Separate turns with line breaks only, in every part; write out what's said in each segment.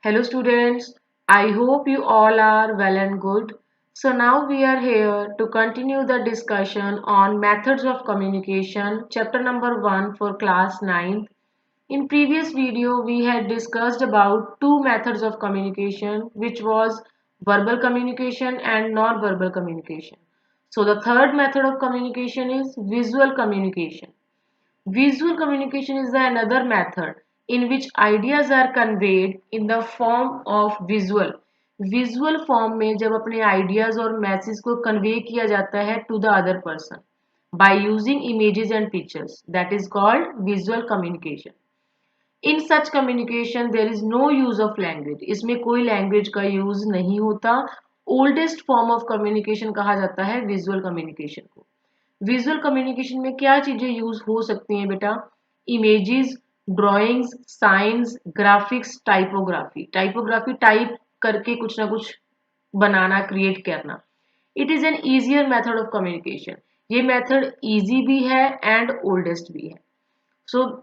Hello students, I hope you all are well and good. So now we are here to continue the discussion on methods of communication, chapter number 1 for class 9th. In previous video we had discussed about two methods of communication which was verbal communication and non-verbal communication. So the third method of communication is visual communication. Visual communication is another method in which ideas are conveyed in the form of visual. Visual form में जब अपने ideas और message को convey किया जाता है to the other person by using images and pictures that is called visual communication. In such communication there is no use of language. इसमें कोई लैंग्वेज का यूज नहीं होता. ओल्डेस्ट फॉर्म ऑफ कम्युनिकेशन कहा जाता है विजुअल कम्युनिकेशन को. Visual communication में क्या चीजें यूज हो सकती हैं बेटा? Images, drawings, science, graphics, typography. Typography type करके कुछ ना कुछ बनाना, क्रिएट करना. It is an easier method of communication. ये मेथड इजी भी है एंड ओल्डेस्ट भी है.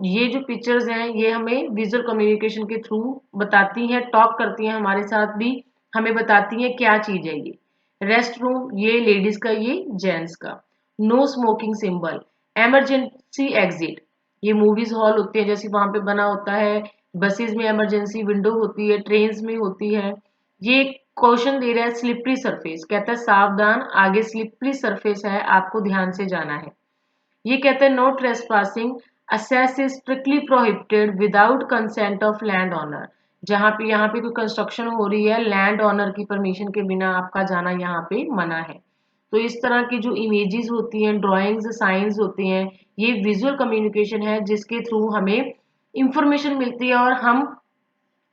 ये जो पिक्चर्स हैं ये हमें विजुअल कम्युनिकेशन के थ्रू बताती हैं, टॉक करती हैं हमारे साथ भी, हमें बताती हैं क्या चीज है ये. रेस्ट रूम, ये लेडीज का, ये जेंट्स का. No smoking symbol. Emergency exit, ये मूवीज हॉल होते हैं जैसे वहां पे बना होता है. बसेस में इमरजेंसी विंडो होती है, ट्रेन में होती है. ये क्वेश्चन दे रहा है स्लिपरी सरफेस, कहता है सावधान आगे स्लिपरी सरफेस है, आपको ध्यान से जाना है. ये कहते हैं no trespassing, access is strictly prohibited without consent of land owner. जहां पे यहाँ पे कोई कंस्ट्रक्शन हो रही है, लैंड ऑनर की परमिशन के बिना आपका जाना यहाँ पे मना है. तो इस तरह की जो इमेजेस होती हैं, ड्राइंग्स, साइंस होती हैं, ये विजुअल कम्युनिकेशन है जिसके थ्रू हमें इंफॉर्मेशन मिलती है और हम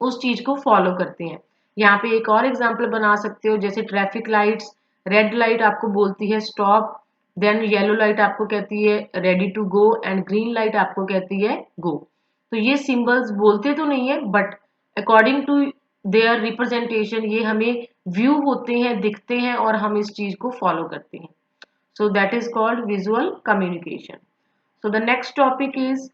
उस चीज को फॉलो करते हैं. यहाँ पे एक और एग्जांपल बना सकते हो, जैसे ट्रैफिक लाइट्स. रेड लाइट आपको बोलती है स्टॉप, देन येलो लाइट आपको कहती है ready to go and green light आपको कहती है गो. तो ये सिंबल्स बोलते तो नहीं है but according to their representation ये हमें व्यू होते हैं, दिखते हैं और हम इस चीज को फॉलो करते हैं. So that is called visual communication. So the next topic is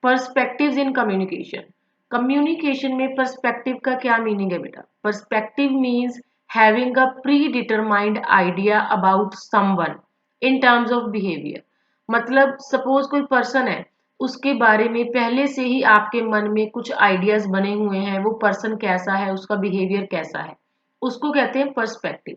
perspectives in communication. Communication में पर्सपेक्टिव का क्या मीनिंग है बेटा? Perspective means having a pre determined idea about someone in terms of behaviour. मतलब suppose कोई person है, उसके बारे में पहले से ही आपके मन में कुछ आइडियाज बने हुए हैं, वो पर्सन कैसा है, उसका बिहेवियर कैसा है, उसको कहते हैं perspective.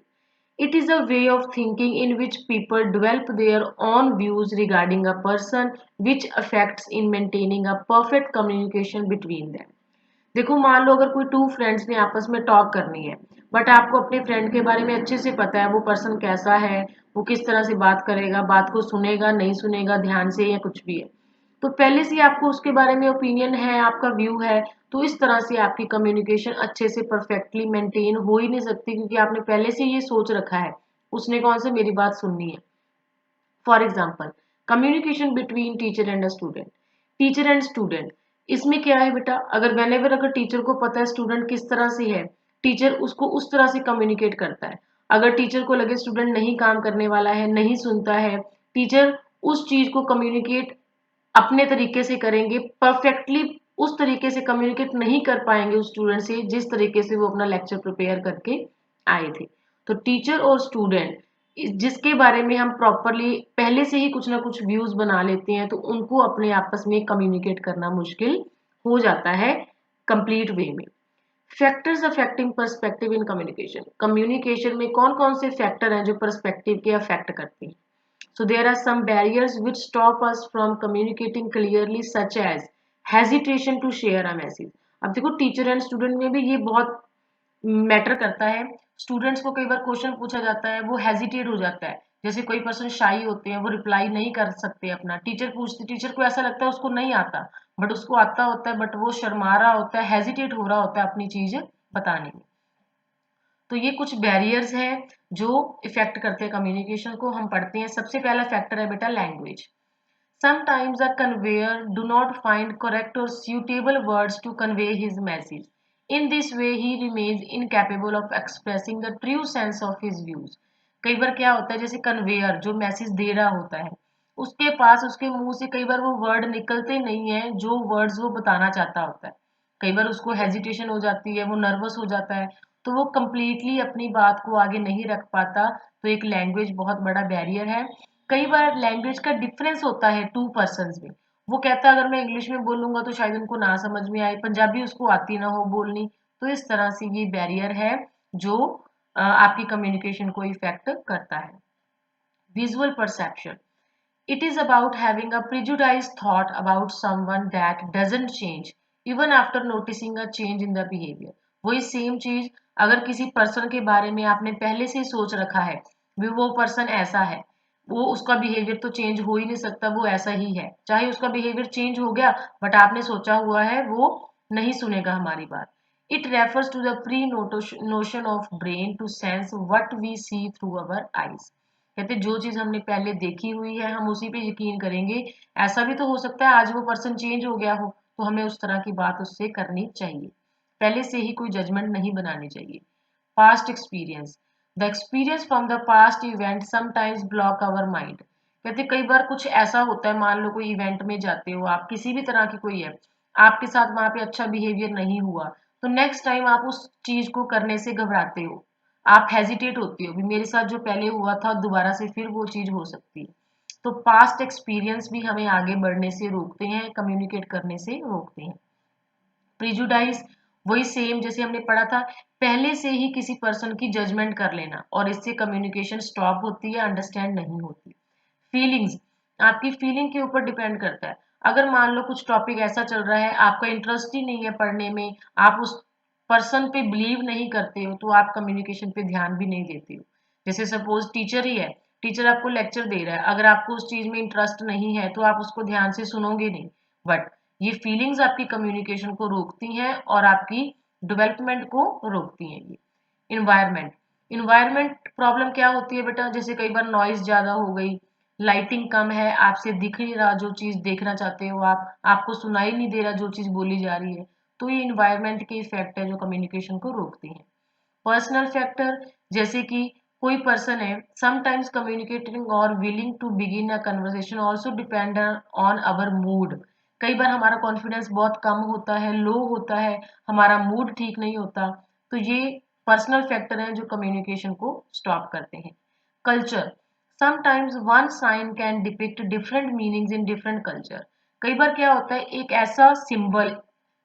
It is a way of thinking in which people develop their own views regarding a person, which affects in maintaining a perfect communication between them. देखो मान लो अगर कोई टू फ्रेंड्स ने आपस में टॉक करनी है, बट आपको अपने फ्रेंड के बारे में अच्छे से पता है वो पर्सन कैसा है, वो किस तरह से बात करेगा, बात को सुनेगा नहीं सुनेगा ध्यान से या कुछ भी है, तो पहले से आपको उसके बारे में ओपिनियन है, आपका व्यू है. तो इस तरह से आपकी कम्युनिकेशन अच्छे से परफेक्टली मेंटेन हो ही नहीं सकती क्योंकि आपने पहले से ये सोच रखा है उसने कौन से मेरी बात सुननी है. For example communication between teacher and a student. Teacher and student, इसमें क्या है बेटा? अगर टीचर को पता है स्टूडेंट किस तरह से है, टीचर उसको उस तरह से कम्युनिकेट करता है. अगर टीचर को लगे स्टूडेंट नहीं काम करने वाला है, नहीं सुनता है, टीचर उस चीज को कम्युनिकेट अपने तरीके से करेंगे. परफेक्टली उस तरीके से कम्युनिकेट नहीं कर पाएंगे उस स्टूडेंट से जिस तरीके से वो अपना लेक्चर प्रिपेयर करके आए थे. तो टीचर और स्टूडेंट जिसके बारे में हम प्रॉपरली पहले से ही कुछ ना कुछ व्यूज बना लेते हैं तो उनको अपने आपस में कम्युनिकेट करना मुश्किल हो जाता है कंप्लीट वे में. Factors affecting perspective in communication. Communication में कौन कौन से फैक्टर हैं जो पर्सपेक्टिव के अफेक्ट करते हैं? So there are some barriers which stop us from communicating clearly such as hesitation to share a message. अब देखो टीचर एंड स्टूडेंट में भी ये बहुत मैटर करता है. स्टूडेंट्स को कई बार क्वेश्चन पूछा जाता है, वो हेजिटेट हो जाता है. जैसे कोई पर्सन शाई होते हैं, वो रिप्लाई नहीं कर सकते अपना. टीचर पूछते, टीचर को ऐसा लगता है उसको नहीं आता, बट उसको आता होता है, बट वो शर्मा रहा होता है, हेजिटेट हो रहा होता है अपनी चीज बताने में. तो ये कुछ बैरियर्स हैं जो इफेक्ट करते हैं कम्युनिकेशन को. हम पढ़ते हैं. सबसे पहला फैक्टर है बेटा language. Sometimes a conveyer do not find correct और suitable words to convey his message. In this way he remains incapable of expressing the true sense of his views. कई बार क्या होता है, जैसे कन्वेयर जो मैसेज दे रहा होता है, उसके पास उसके मुंह से कई बार वो वर्ड निकलते नहीं है जो वर्ड्स वो बताना चाहता होता है. कई बार उसको हेजिटेशन हो जाती है, वो नर्वस हो जाता है, तो वो कंप्लीटली अपनी बात को आगे नहीं रख पाता। तो एक लैंग्वेज बहुत बड़ा बैरियर है। कई बार लैंग्वेज का डिफरेंस होता है टू पर्सन्स में। वो कहता है अगर मैं इंग्लिश में बोलूंगा तो शायद उनको ना समझ में आए, पंजाबी उसको आती ना हो बोलनी। तो इस तरह से ये बैरियर है जो आपकी कम्युनिकेशन को इफेक्ट करता है। Visual perception, it is about having a prejudiced thought about someone that doesn't change even after noticing a change in the behavior। वही सेम चीज अगर किसी पर्सन के बारे में आपने पहले से ही सोच रखा है भी वो पर्सन ऐसा है, वो उसका बिहेवियर तो चेंज हो ही नहीं सकता, वो ऐसा ही है, चाहे उसका बिहेवियर चेंज हो गया बट आपने सोचा हुआ है वो नहीं सुनेगा हमारी बात। It refers to the pre notion of brain to sense what we see through our eyes. कहते जो चीज हमने पहले देखी हुई है हम उसी पे यकीन करेंगे। ऐसा भी तो हो सकता है आज वो पर्सन चेंज हो गया हो, तो हमें उस तरह की बात उससे करनी चाहिए, पहले से ही कोई जजमेंट नहीं बनानी चाहिए। Past experience, the experience from the past event sometimes block our mind. कहते कई बार कुछ ऐसा होता है, मान लो कोई इवेंट में जाते हो आप, किसी भी तरह की कोई है, आपके साथ वहां पे अच्छा बिहेवियर नहीं हुआ, तो नेक्स्ट टाइम आप उस चीज को करने से घबराते हो, आप हेजिटेट होती हो भी मेरे साथ जो पहले हुआ था दोबारा से फिर वो चीज हो सकती है। तो पास्ट एक्सपीरियंस भी हमें आगे बढ़ने से रोकते हैं, कम्युनिकेट करने से रोकते हैं। प्रिजुडाइज, वही सेम जैसे हमने पढ़ा था, पहले से ही किसी पर्सन की जजमेंट कर लेना, और इससे कम्युनिकेशन स्टॉप होती है, अंडरस्टैंड नहीं होती। फीलिंग्स, आपकी फीलिंग के ऊपर डिपेंड करता है। अगर मान लो कुछ टॉपिक ऐसा चल रहा है आपका इंटरेस्ट ही नहीं है पढ़ने में, आप उस पर्सन पे बिलीव नहीं करते हो, तो आप कम्युनिकेशन पे ध्यान भी नहीं देते हो। जैसे सपोज टीचर ही है, टीचर आपको लेक्चर दे रहा है, अगर आपको उस चीज में इंटरेस्ट नहीं है तो आप उसको ध्यान से सुनोगे नहीं। बट ये फीलिंग्स आपकी कम्युनिकेशन को रोकती हैं और आपकी डेवलपमेंट को रोकती हैं। ये इन्वायरमेंट, इन्वायरमेंट प्रॉब्लम क्या होती है बेटा, जैसे कई बार नॉइज ज्यादा हो गई, लाइटिंग कम है, आपसे दिख नहीं रहा जो चीज देखना चाहते हो आप, आपको सुनाई नहीं दे रहा जो चीज बोली जा रही है, तो ये इन्वायरमेंट के इफेक्ट है जो कम्युनिकेशन को रोकती हैं। पर्सनल फैक्टर, जैसे कि कोई पर्सन है, समटाइम्स कम्युनिकेटिंग और willing to begin a conversation also depend on our mood. कई बार हमारा कॉन्फिडेंस बहुत कम होता है, लो होता है, हमारा मूड ठीक नहीं होता, तो ये पर्सनल फैक्टर हैं जो कम्युनिकेशन को स्टॉप करते हैं। Culture, sometimes one sine can depict different meanings in different culture. कई बार क्या होता है एक ऐसा सिंबल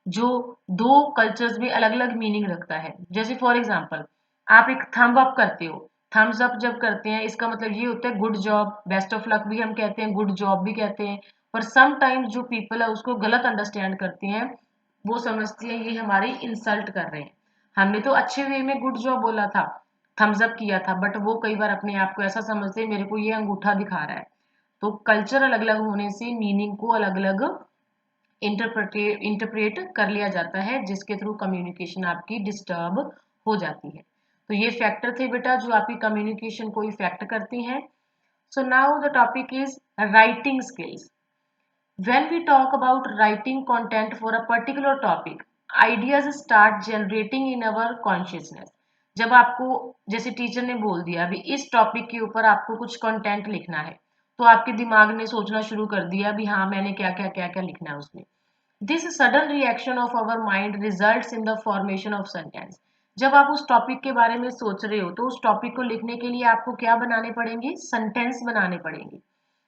जो दो कल्चर्स में अलग अलग मीनिंग रखता है, जैसे फॉर एग्जांपल आप एक थंब अप करते हो, थम्स अप जब करते हैं इसका मतलब ये होता है good job, best of luck भी हम कहते हैं, गुड जॉब भी कहते हैं। पर सम टाइम्स जो पीपल है उसको गलत अंडरस्टैंड करते हैं, वो समझती है ये हमारी इंसल्ट कर रहे हैं, हमने तो अच्छे वे में गुड जॉब बोला था, थम्स अप किया था, बट वो कई बार अपने आप को ऐसा समझते हैं मेरे को ये अंगूठा दिखा रहा है। तो कल्चर अलग अलग होने से मीनिंग को अलग अलग इंटरप्रेट कर लिया जाता है, जिसके थ्रू कम्युनिकेशन आपकी डिस्टर्ब हो जाती है। तो ये फैक्टर थे बेटा जो आपकी कम्युनिकेशन को इफेक्ट करती हैं। So now the topic is writing skills. When we talk about writing content for a particular topic, ideas start generating in our consciousness। जब आपको जैसे टीचर ने बोल दिया अभी इस टॉपिक के ऊपर आपको कुछ कंटेंट लिखना है, तो आपके दिमाग ने सोचना शुरू कर दिया भी हाँ मैंने क्या क्या क्या क्या लिखना है उसमें। This sudden reaction of our mind results in the formation of sentence. जब आप उस टॉपिक के बारे में सोच रहे हो तो उस टॉपिक को लिखने के लिए आपको क्या बनाने पड़ेंगे, सेंटेंस बनाने पड़ेंगे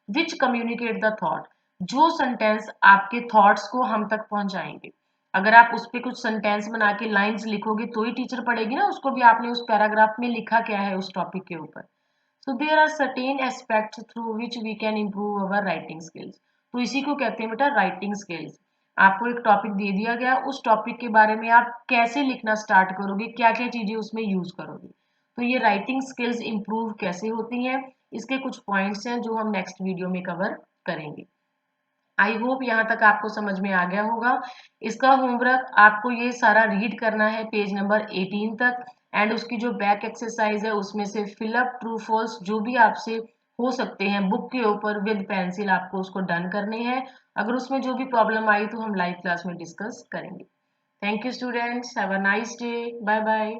विच कम्युनिकेट द थॉट, जो सेंटेंस आपके थॉट्स को हम तक पहुंचाएंगे। अगर आप उस पर कुछ सेंटेंस बना के लाइंस लिखोगे तो ही टीचर पढ़ेगी ना उसको भी आपने उस पैराग्राफ में लिखा क्या है उस टॉपिक के ऊपर। So there are certain aspects through which we can improve our writing skills. तो इसी को कहते हैं बेटा राइटिंग स्किल्स। आपको एक टॉपिक दे दिया गया, उस टॉपिक के बारे में आप कैसे लिखना स्टार्ट करोगे, क्या क्या चीजें उसमें यूज करोगे, तो ये राइटिंग स्किल्स इंप्रूव कैसे होती हैं, इसके कुछ पॉइंट्स हैं जो हम नेक्स्ट वीडियो में कवर करेंगे। आई होप यहाँ तक आपको समझ में आ गया होगा। इसका होमवर्क आपको ये सारा रीड करना है पेज नंबर 18 तक, एंड उसकी जो बैक एक्सरसाइज है उसमें से फिलअप ट्रू फॉल्स जो भी आपसे हो सकते हैं बुक के ऊपर विद पेंसिल आपको उसको डन करने हैं। अगर उसमें जो भी प्रॉब्लम आई तो हम लाइव क्लास में डिस्कस करेंगे। Thank you students, have a nice day, bye bye.